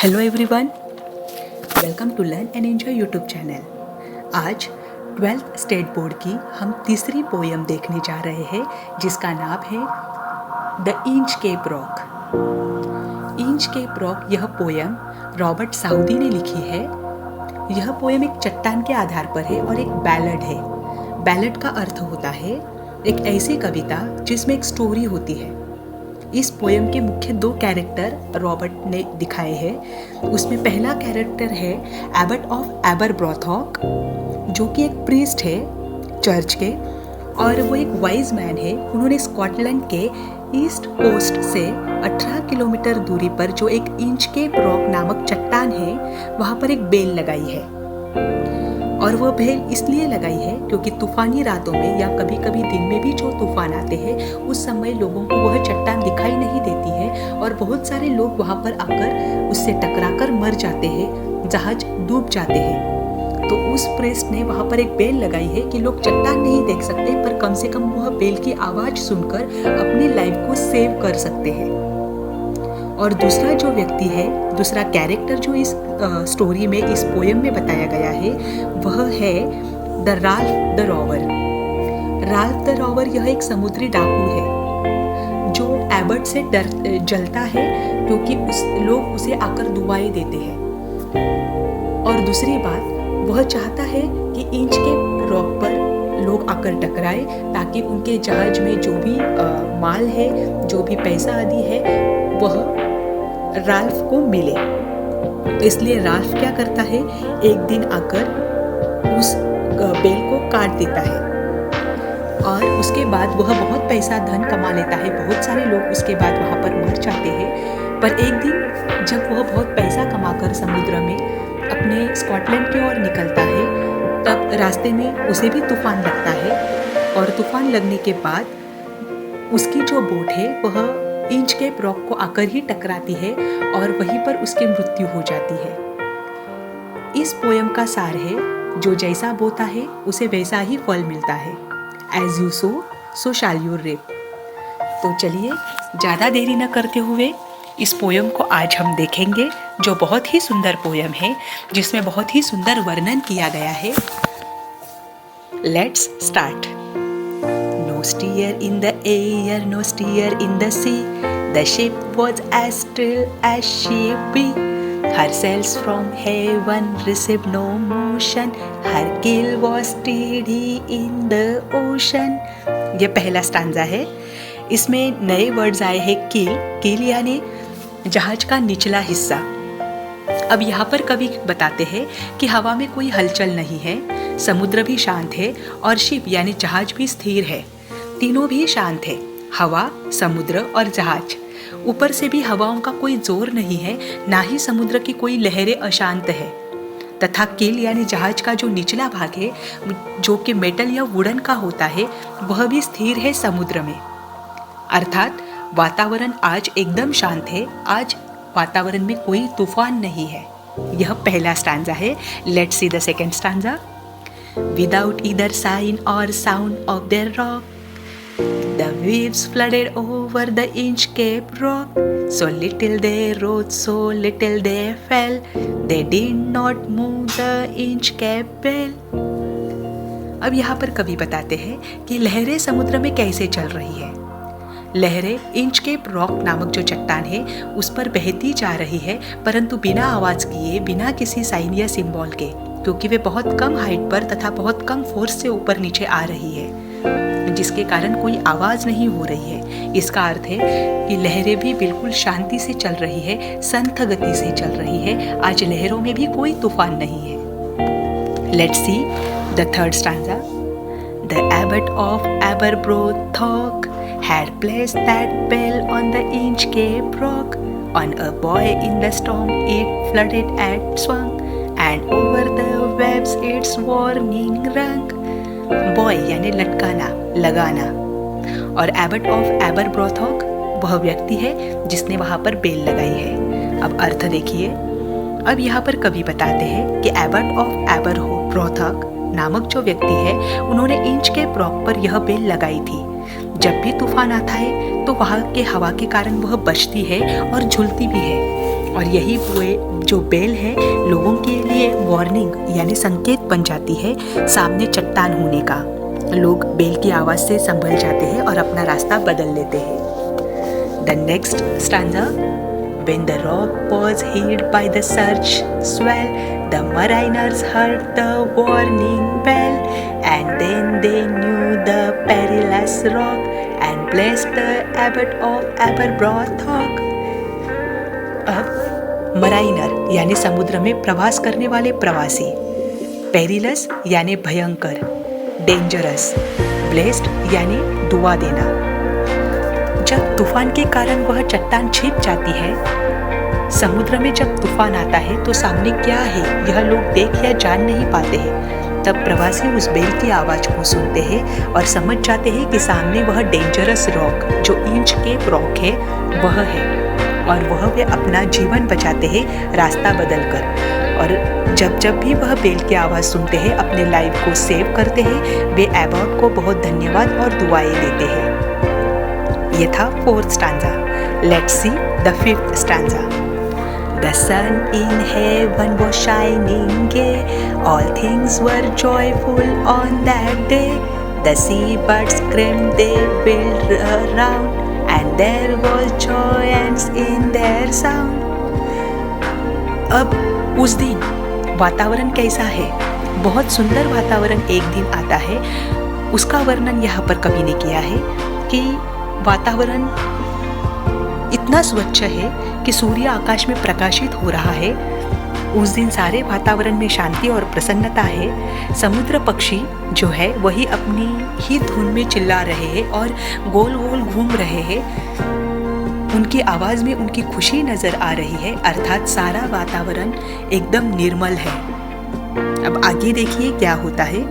Hello everyone, welcome to learn and enjoy YouTube channel. आज 12th state board की हम तीसरी पोयम देखने जा रहे हैं जिसका नाम है the Inchcape Rock. Inchcape Rock यह पोयम रॉबर्ट साउदी ने लिखी है। यह पोयम एक चट्टान के आधार पर है और एक बैलड है। बैलड का अर्थ होता है एक ऐसी कविता जिसमें एक स्टोरी होती है। इस पोयम के मुख्य दो कैरेक्टर रॉबर्ट ने दिखाए हैं। उसमें पहला कैरेक्टर है एबट ऑफ एबरब्रॉथॉक, जो कि एक प्रीस्ट है चर्च के, और वो एक वाइज मैन है। उन्होंने स्कॉटलैंड के ईस्ट कोस्ट से 18 किलोमीटर दूरी पर जो एक इंच केप रॉक नामक चट्टान है, वहाँ पर एक बेल लगाई है। और वह बेल इसलिए लगाई है क्योंकि तूफानी रातों में या कभी कभी दिन में भी जो तूफान आते हैं उस समय लोगों को वह चट्टान दिखाई नहीं देती है और बहुत सारे लोग वहाँ पर आकर उससे टकराकर मर जाते हैं, जहाज डूब जाते हैं। तो उस प्रेस्ट ने वहाँ पर एक बेल लगाई है कि लोग चट्टान नहीं देख सकते पर कम से कम वह बेल की आवाज़ सुनकर अपनी लाइफ को सेव कर सकते हैं। और दूसरा जो व्यक्ति है, दूसरा कैरेक्टर जो इस स्टोरी में, इस पोयम में बताया गया है, वह है the Ralph the rover. Ralph the rover यह एक समुद्री डाकू है जो एबर्ट से जलता है क्योंकि लोग उसे आकर दुआएं देते हैं। और दूसरी बात, वह चाहता है कि इंच के रॉक पर लोग आकर टकराए ताकि उनके जहाज में जो भी माल है, जो भी पैसा आदि है, वह राल्फ को मिले। इसलिए राल्फ क्या करता है, एक दिन आकर उस बेल को काट देता है और उसके बाद वह बहुत पैसा धन कमा लेता है। बहुत सारे लोग उसके बाद वहाँ पर मर जाते हैं। पर एक दिन जब वह बहुत पैसा कमाकर समुद्र में अपने स्कॉटलैंड की ओर निकलता है, तब रास्ते में उसे भी तूफान लगता है। और तूफान लगने के बाद उसकी जो बोट है वह इंच केप रॉक को आकर ही टकराती है और वहीं पर उसकी मृत्यु हो जाती है। इस पोयम का सार है, जो जैसा बोता है उसे वैसा ही फल मिलता है। As you sow so shall you reap। तो चलिए ज़्यादा देरी न करते हुए इस पोयम को आज हम देखेंगे, जो बहुत ही सुंदर पोयम है जिसमें बहुत ही सुंदर वर्णन किया गया है। Let's start. No steer in the air, no steer in the sea. The ship was as still as she be. Her sails from heaven received no motion. Her keel was steady in the ocean. ये पहला stanza है। इसमें नए words आए हैं कील। कील यानी जहाज का निचला हिस्सा। अब यहाँ पर कवि बताते हैं कि हवा में कोई हलचल नहीं है, समुद्र भी शांत है और शिप यानी जहाज भी स्थिर है। तीनों भी शांत है, हवा, समुद्र और जहाज। ऊपर से भी हवाओं का कोई जोर नहीं है, ना ही समुद्र की कोई लहरें अशांत है। तथा कील यानी जहाज का जो निचला भाग है, जो कि मेटल या वुडन का होता है, वह भी स्थिर है समुद्र में। अर्थात वातावरण आज एकदम शांत है। आज वातावरण में कोई तूफान नहीं है। यह पहला स्टांजा है। Let's see the second stanza. Without either sign or sound of their rock, the waves flooded over the inch cape rock. So little they rose, so little they fell. They did not move the inch cape bell. अब यहाँ पर कवि बताते हैं कि लहरें समुद्र में कैसे चल रही है। लहरें इंच केप रॉक नामक जो चट्टान है उस पर बहती जा रही है, परंतु बिना आवाज किए, बिना किसी साइन या सिंबल के, क्योंकि वे बहुत कम हाइट पर तथा बहुत कम फोर्स से ऊपर नीचे आ रही है, जिसके कारण कोई आवाज नहीं हो रही है। इसका अर्थ है कि लहरें भी बिल्कुल शांति से चल रही है, संथ गति से चल रही है। आज लहरों में भी कोई तूफान नहीं है। Let's see the third stanza. The abbot of Aberbrothok had placed that bell on the inch cape rock. On a boy in the storm it flooded and swung, and over the waves its warning rung. Boy यानी लटकाना, लगाना। और Abbott of एबरब्रॉथॉक वह व्यक्ति है जिसने वहाँ पर bell लगाई है। अब अर्थ देखिए। अब यहाँ पर कवि बताते हैं कि एबट ऑफ एबरब्रॉथॉक नामक जो व्यक्ति है, उन्होंने इंच के रॉक पर यह बेल लगाई थी। जब भी तूफान आता है तो वहाँ के हवा के कारण वह बचती है और झूलती भी है। और यही जो बेल है लोगों के लिए वार्निंग यानी संकेत बन जाती है सामने चट्टान होने का। लोग बेल की आवाज़ से संभल जाते हैं और अपना रास्ता बदल लेते हैं। The next stanza. When the rock was hid by the surge swell, the mariners heard the warning bell, and then they knew the perilous rock, and blessed the abbot of Aberbrothok. अब mariner यानी समुद्र में प्रवास करने वाले प्रवासी, perilous यानी भयंकर, डेंजरस, ब्लेस्ड यानी दुआ देना। जब तूफान के कारण वह चट्टान छिप जाती है, समुद्र में जब तूफान आता है तो सामने क्या है यह लोग देख या जान नहीं पाते हैं। तब प्रवासी उस बेल की आवाज़ को सुनते हैं और समझ जाते हैं कि सामने वह डेंजरस रॉक जो इंच के रॉक है वह है, और वह वे अपना जीवन बचाते हैं रास्ता बदल कर। और जब भी वह बेल की आवाज़ सुनते हैं अपने लाइफ को सेव करते हैं, वे एबॉट को बहुत धन्यवाद और दुआएं देते हैं। ये था 4th stanza. Let's see the 5th stanza. The sun in heaven was shining gay, all things were joyful on that day. The seabirds screamed, they wheeled around, and there was joy in their sound. अब उस दिन वातावरण कैसा है? बहुत सुंदर वातावरण एक दिन आता है। उसका वर्णन यहाँ पर कवि ने किया है कि वातावरण इतना स्वच्छ है कि सूर्य आकाश में प्रकाशित हो रहा है। उस दिन सारे वातावरण में शांति और प्रसन्नता है। समुद्र पक्षी जो है वही अपनी ही धुन में चिल्ला रहे हैं और गोल गोल घूम रहे हैं। उनकी आवाज़ में उनकी खुशी नज़र आ रही है, अर्थात सारा वातावरण एकदम निर्मल है। अब आगे देखिए क्या होता है।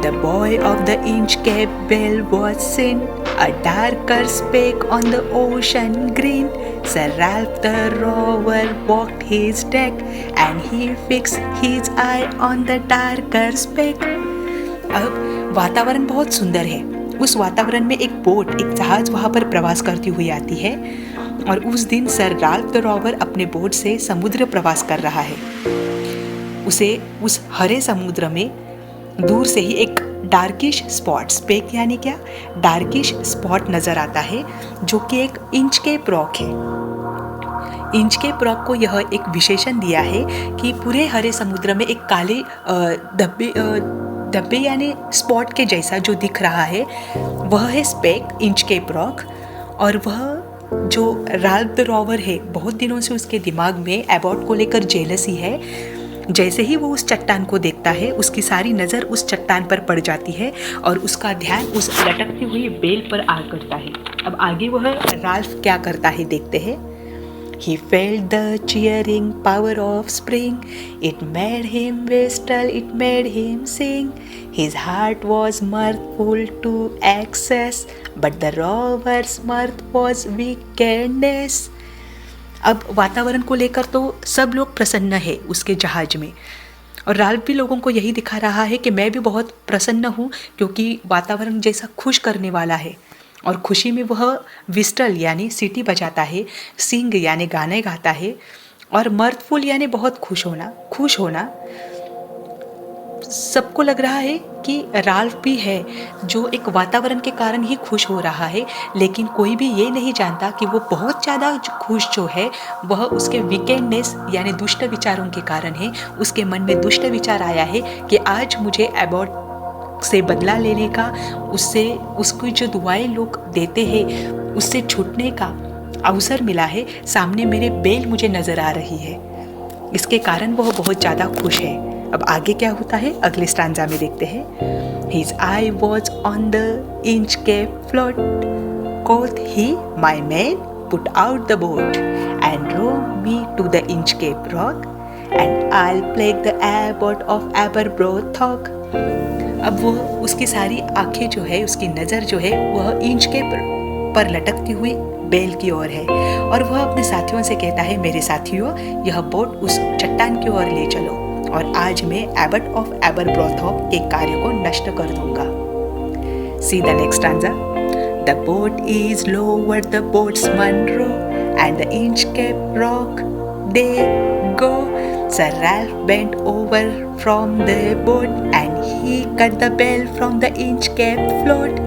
The boy of the Inchcape Bell was seen, a darker speck on the ocean green. Sir Ralph the rover walked his deck, and he fixed his eye on the darker speck. अब वातावरण बहुत सुंदर है। उस वातावरण में एक boat, एक जहाज वहाँ पर प्रवास करती हुई आती है, और उस दिन सर राल्फ द रोवर अपने बोट से समुद्र प्रवास कर रहा है। उसे उस हरे समुद्र में दूर से ही एक डार्किश स्पॉट, स्पेक यानी क्या, डार्किश स्पॉट नजर आता है जो कि एक इंचकेप रॉक है। इंचकेप रॉक को यह एक विशेषण दिया है कि पूरे हरे समुद्र में एक काले धब्बे यानी स्पॉट के जैसा जो दिख रहा है वह है स्पेक, इंचकेप रॉक। और वह जो राल्फ द रोवर है, बहुत दिनों से उसके दिमाग में एबॉट को लेकर जेलसी है। जैसे ही वो उस चट्टान को देखता है, उसकी सारी नज़र उस चट्टान पर पड़ जाती है और उसका ध्यान उस लटकती हुई बेल पर आ करता है। अब आगे वह राल्फ क्या करता है देखते हैं। He felt the cheering power of spring. It made him whistle, it made him sing. His heart was mirthful to excess, but the rover's mirth was wickedness. अब वातावरण को लेकर तो सब लोग प्रसन्न है उसके जहाज में, और राल्फ भी लोगों को यही दिखा रहा है कि मैं भी बहुत प्रसन्न हूँ क्योंकि वातावरण जैसा खुश करने वाला है। और खुशी में वह विस्टल यानी सीटी बजाता है, सिंग यानी गाने गाता है, और मर्थफुल यानी बहुत खुश होना। सबको लग रहा है कि राल्फ भी है जो एक वातावरण के कारण ही खुश हो रहा है, लेकिन कोई भी ये नहीं जानता कि वो बहुत ज़्यादा खुश जो है वह उसके विकेंडनेस यानी दुष्ट विचारों के कारण है। उसके मन में दुष्ट विचार आया है कि आज मुझे एबॉट से बदला लेने का, उसकी जो दुआएं लोग देते हैं उससे छूटने का अवसर मिला है। सामने मेरे बेल मुझे नज़र आ रही है, इसके कारण वह बहुत ज़्यादा खुश है। अब आगे क्या होता है अगले स्टांजा में देखते हैं। His eye was on the Inchcape float, quoth he, my man, put out the boat and row me to the Inchcape rock, and I'll plague the abbot of Aberbrothok. अब वो उसकी सारी आंखें जो है, उसकी नज़र जो है वह इंचकेप पर लटकती हुई बेल की ओर है, और वह अपने साथियों से कहता है, मेरे साथियों, यह बोट उस चट्टान की ओर ले चलो और आज मैं एबट ऑफ एबरब्रोथॉक के कार्य को नष्ट कर दूंगा। See the next stanza. The boat is lowered, the boatsman row, and the Inchcape Rock they go. Sir Ralph bent over from the boat and he cut the bell from the Inchcape float.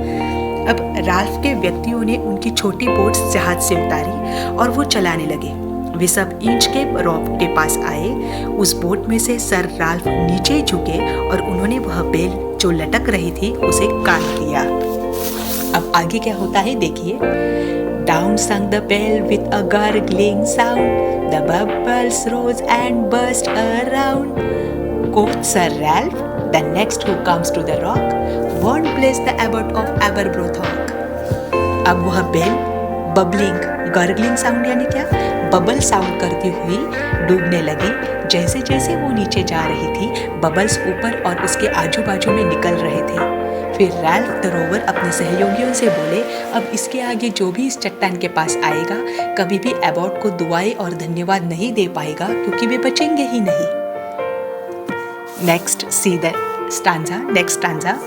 अब Ralph के व्यक्तियों ने उनकी छोटी boats जहाज से उतारी और वो चलाने लगे। वे सब इंचकेप रॉक के पास आए। उस बोट में से सर राल्फ नीचे झुके और उन्होंने वह बेल जो लटक रही थी उसे काट दिया। अब आगे क्या होता है देखिए। Down sung the bell with a gurgling sound. The bubbles rose and burst around. Quoth Sir Ralph, the next who comes to the rock won't bless the abbot of Aberbrothok. अब वह बेल बबलिंग गर्गलिंग साउंड यानी क्या, bubble sound करती हुई डूबने लगी। जैसे जैसे वो नीचे जा रही थी बबल्स ऊपर और उसके आजू बाजू में निकल रहे थे। फिर रैल्फ द रोवर अपने सहयोगियों से बोले, अब इसके आगे जो भी इस चट्टान के पास आएगा कभी भी एबॉट को दुआएं और धन्यवाद नहीं दे पाएगा क्योंकि वे बचेंगे ही नहीं। Next see the stanza, next stanza.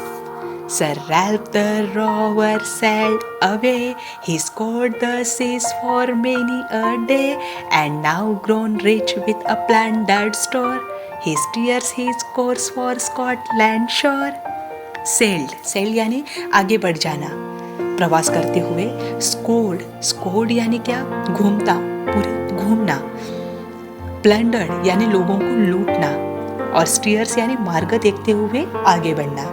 Sir Ralph the rover sailed away. He scoured the seas for many a day, and now grown rich with a plundered store, he steers his course for Scotland shore. Sailed, sailed यानी आगे बढ़ जाना, प्रवास करते हुए। Scoured यानी क्या, घूमता, पूरी घूमना। Plundered यानी लोगों को लूटना, और steers यानी मार्ग देखते हुए आगे बढ़ना।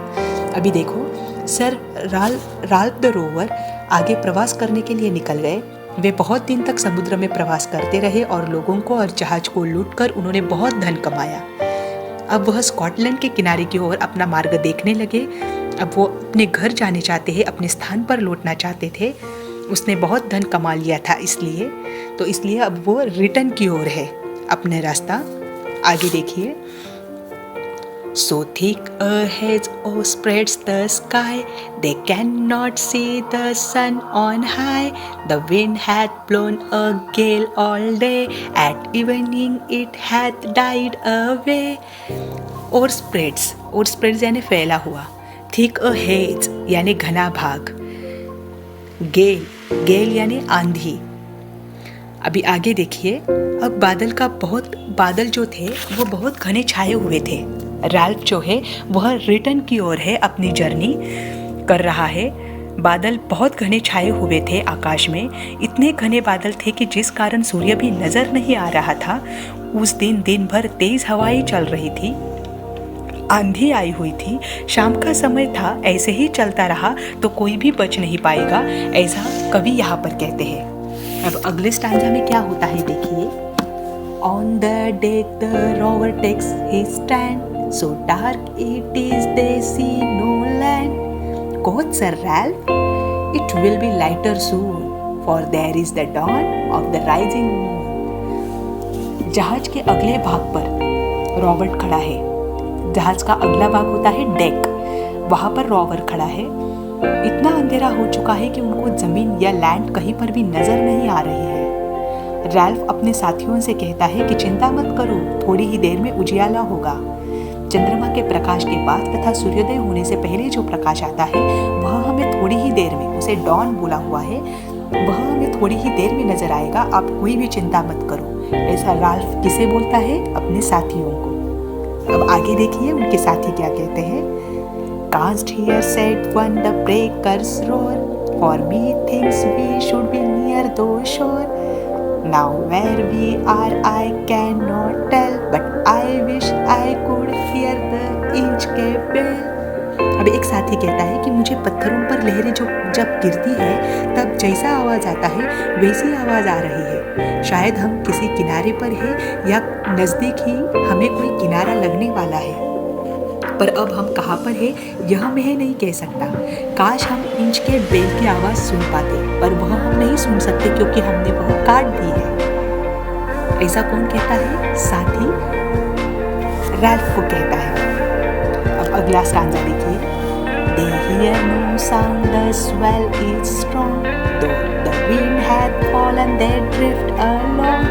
अभी देखो, सर राल्फ द रोवर आगे प्रवास करने के लिए निकल गए। वे बहुत दिन तक समुद्र में प्रवास करते रहे और लोगों को और जहाज को लूटकर उन्होंने बहुत धन कमाया। अब वह स्कॉटलैंड के किनारे की ओर अपना मार्ग देखने लगे। अब वो अपने घर जाने चाहते हैं, अपने स्थान पर लौटना चाहते थे। उसने बहुत धन कमा लिया था इसलिए अब वो रिटर्न की ओर है अपने रास्ता। आगे देखिए। So thick a haze spreads the sky, they cannot see the sun on high. The wind hath blown a gale all day, at evening it hath died away. Or spreads यानी फैला हुआ। Thick a haze यानी घना भाग। Gale यानी आंधी। अभी आगे देखिए। अब बादल जो थे वो बहुत घने छाए हुए थे। राल्फ जो है वह रिटर्न की ओर है, अपनी जर्नी कर रहा है। बादल बहुत घने छाए हुए थे आकाश में। इतने घने बादल थे कि जिस कारण सूर्य भी नजर नहीं आ रहा था। उस दिन भर तेज हवाएं चल रही थी, आंधी आई हुई थी। शाम का समय था, ऐसे ही चलता रहा तो कोई भी बच नहीं पाएगा, ऐसा कवि यहाँ पर कहते हैं। अब अगले स्टांजा में क्या होता है देखिए। On the deck the rover takes his stand, so dark it is they see no land. Quoth Sir Ralph, it will be lighter soon, for there is the dawn of the rising moon. जहाज के अगले भाग पर Robert खड़ा है। जहाज का अगला भाग होता है डेक, वहाँ पर रॉबर खड़ा है। इतना अंधेरा हो चुका है कि उनको जमीन या लैंड कहीं पर भी नजर नहीं आ रही है। रैल्फ अपने साथियों से कहता है कि चिंता मत करो, थोड़ी ही देर में उजियाला होगा। चंद्रमा के प्रकाश के बाद तथा सूर्योदय होने से पहले जो प्रकाश आता है वह हमें थोड़ी ही देर में, उसे डॉन बोला हुआ है, वह हमें थोड़ी ही देर में नजर आएगा। आप कोई भी चिंता मत करो। ऐसा राल्फ किसे बोलता है? अपने साथियों को। अब आगे देखिए उनके साथी क्या कहते हैं। Canst hear said one the breakers roar, for me thinks we should be near the shore. Now where we are I cannot tell, but I wish I could hear the Inchcape bell. अब एक साथी कहता है कि मुझे पत्थरों पर लहरें जब गिरती है तब जैसा आवाज आता है वैसी आवाज आ रही है। शायद हम किसी किनारे पर है या नजदीक ही हमें कोई किनारा लगने वाला है, पर अब हम कहाँ पर है यह मैं नहीं कह सकता। काश हम इंचकेप बेल की आवाज़ सुन पाते, पर वह हम नहीं सुन सकते क्योंकि हमने वह काट दी है। ऐसा कौन कहता है? साथी रैल्फ को कहता है। अब अगला स्टांजा देखिए। They hear no sound, the swell is strong, though the wind hath fallen they drift along,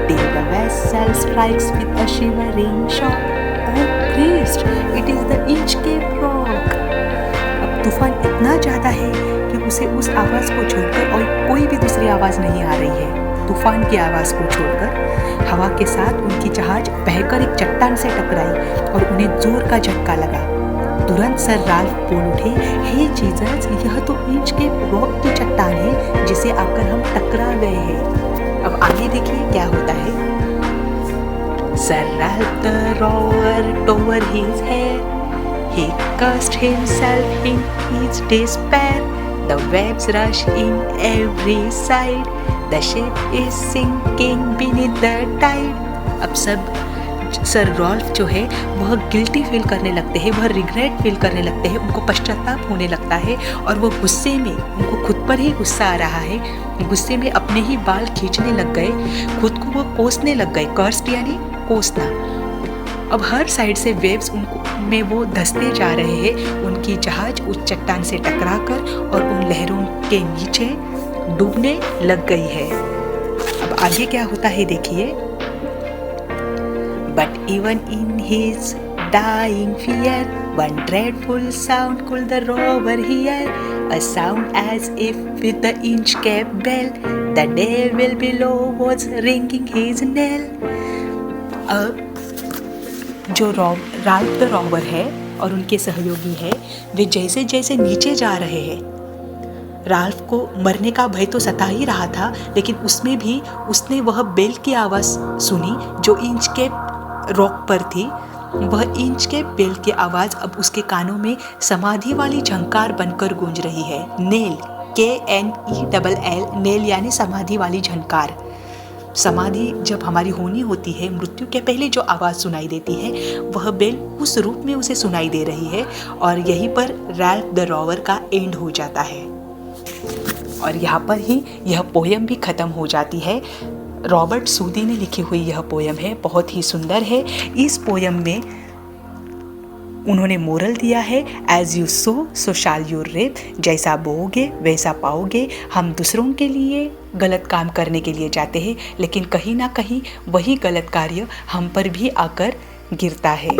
till the vessel strikes with a shivering shock. Oh Christ, it is the Inchcape Rock. अब तूफान इतना ज़्यादा है कि उसे उस आवाज़ को छोड़कर और कोई भी दूसरी आवाज़ नहीं आ रही है। तूफान की आवाज़ को छोड़कर हवा के साथ उनकी जहाज बहकर एक चट्टान से टकराई और उन्हें जोर का झटका लगा। तुरंत सर राल्फ बोल उठे, हे जीसस, यह तो इंचकैप रॉक की चट्टान है जिसे आकर हम टकरा गए हैं। अब आगे देखिए क्या होता है। Sir Ralph the rower tore his hair. He cursed himself in his despair. The waves rush in every side. The ship is sinking beneath the tide. अब सब सर रॉल्फ जो है वह गिल्टी फील करने लगते हैं, वह रिग्रेट फील करने लगते हैं, उनको पश्चाताप होने लगता है और वो गुस्से में, उनको खुद पर ही गुस्सा आ रहा है, गुस्से में अपने ही बाल खींचने लग गए, खुद को वो कोसने लग गए। कर्स्ड यानी कोसना। अब हर साइड से वेव्स उनको में वो धंसते जा रहे हैं। उनकी जहाज उस चट्टान से टकराकर और उन लहरों के नीचे डूबने लग गई है। अब आगे क्या होता है देखिए। But even in his dying fear, one dreadful sound could the rover hear, a sound as if with the Inchcape bell, the devil below was ringing his knell. अब जो राल्फ द रॉवर है और उनके सहयोगी है, वे जैसे जैसे नीचे जा रहे हैं, राल्फ को मरने का भय तो सता ही रहा था, लेकिन उसमें भी उसने वह बेल की आवाज़ सुनी जो इंचकैप रॉक पर थी। वह इंचकैप बेल की आवाज़ अब उसके कानों में समाधि वाली झंकार बनकर गूंज रही है। नेल, KNELL, नेल यानी समाधि वाली झंकार। समाधि जब हमारी होनी होती है, मृत्यु के पहले जो आवाज़ सुनाई देती है, वह बेल उस रूप में उसे सुनाई दे रही है और यहीं पर राल्फ द रॉवर का एंड हो जाता है और यहाँ पर ही यह पोयम भी ख़त्म हो जाती है। रॉबर्ट सूदी ने लिखी हुई यह पोयम है, बहुत ही सुंदर है। इस पोयम में उन्होंने मोरल दिया है, as you sow so shall you reap, जैसा बोओगे वैसा पाओगे। हम दूसरों के लिए गलत काम करने के लिए जाते हैं, लेकिन कहीं ना कहीं वही गलत कार्य हम पर भी आकर गिरता है।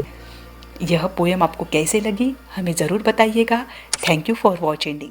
यह पोयम आपको कैसे लगी हमें ज़रूर बताइएगा। Thank you for watching.